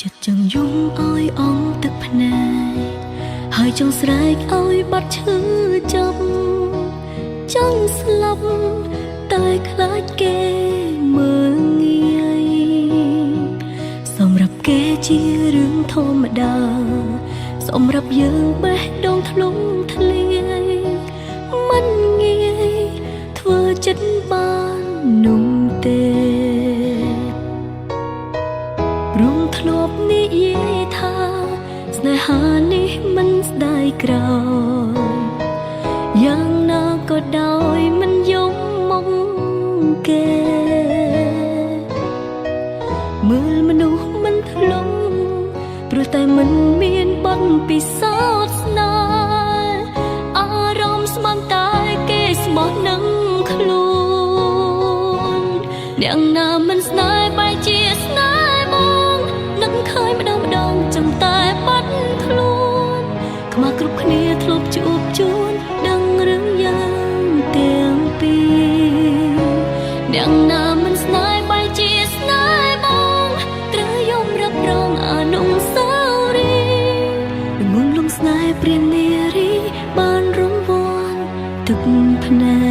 ចិត្តចង់យំអោយអងទឹកភ្នែកហើយចង់ស្រែកអោយបាត់ឈឺចាប់ចង់ស្លាប់តែខ្លាចគេមើលងាយសម្រាប់គេជារឿងធម្មតាសម្រាប់យើងបេះដូងធ្លុំធ្លាយមិនងាយធ្វើចិត្តបាននោះទេរួមធ្លាប់និយាយថាស្នេហានេះមិនស្ដាយក្រោយយ៉ាងណាក៏ដោយមិនយំមកគេមើលមនុស្សមិនធ្លុំព្រោះតែមិនមានបទពិសោធន៍ស្នេហ៍អារម្មណ៍ស្មានតែគេស្មោះនឹងខ្លួនយ៉ាងណាមិនស្នេហ៍បែរជាស្នេហ៍បងនឹងឃើញម្ដងចាំតែបាត់ខ្លួនខ្មាស់គ្រប់គ្នាធ្លាប់ជួបជូនដឹងរឿងយ៉ាងទាំងពីរយ៉ាងណាមិនស្នេហ៍បែរជាស្នេហ៍បងត្រូវយំរឹករងអនុស្សាវរីយ៍ងងលងស្នេហ៍ព្រាននារីបានរង្វាន់ទឹកភ្នែក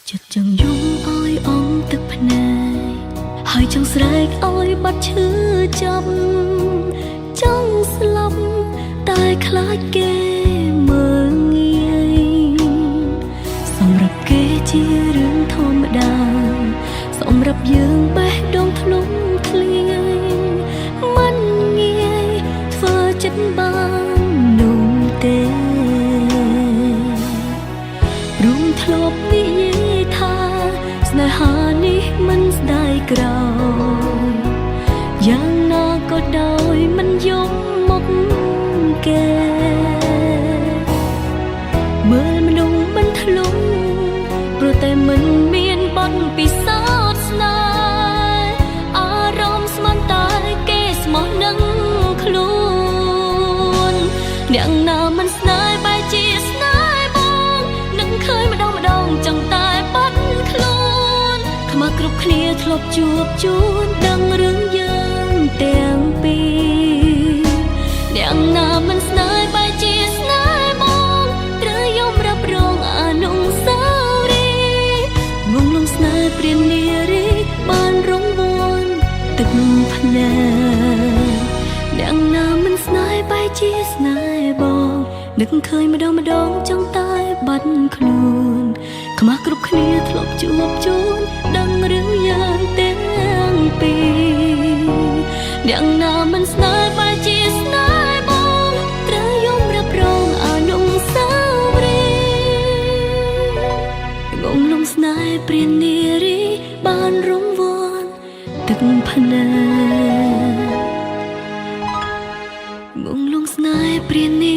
ចិត្តចង់យំអោយអងទឹកភ្នែកហើយចង់ស្រែកអោយបាត់ឈឺចាប់ចង់ស្លាប់តែខ្លាចគេមើលងាយសម្រាប់គេជារឿងធម្មតាសម្រាប់យើងបេះដូងធ្លុំធ្លាយមិនងាយធ្វើចិត្តបាននោះទេរួមធ្លាប់និយាយថាស្នេហានេះមិនស្ដាយក្រោយយ៉ាងណាក៏ដោយមិនយំមកគេមើលមនុស្សមិនធ្លុំព្រោះតែមិនមានបទពិសោធន៍ស្នេហ៍អារម្មណ៍ស្មានតែគេស្មោះនឹងខ្លួនយ៉ាងណាមិនស្នេហ៍បែរជាស្នេហ៍បងនឹងឃើញម្ដងចង់តែបាត់ខ្លួនខ្មាស់គ្រប់គ្នាធ្លាប់ជួបជូនដឹងរឿងយើងទាំងពីរយ៉ាងណាមិនស្នេហ៍បែរជាស្នេហ៍បងត្រូវយំរឹករងអនុស្សាវរីយ៍ងងលងស្នេហ៍ព្រាននារីបានរង្វាន់ទឹកភ្នែកយ៉ាងណាមិនស្នេហ៍បែរជាស្នេហ៍បងនឹកឃើញម្ដងចង់តែបាត់ខ្លួនខ្មាស់គ្រប់គ្នាធ្លាប់ជួបជូនដឹងរឿងយ៉ាងទាំងពីរយ៉ាងណាមិនស្នេហ៍បែរជាស្នេហ៍បងត្រូវយំរឹករងអនុស្សាវរីយ៍ងងលងស្នេហ៍ព្រាននារីបានរង្វាន់ទឹកភ្នែកងងលងស្នេហ៍ព្រាននា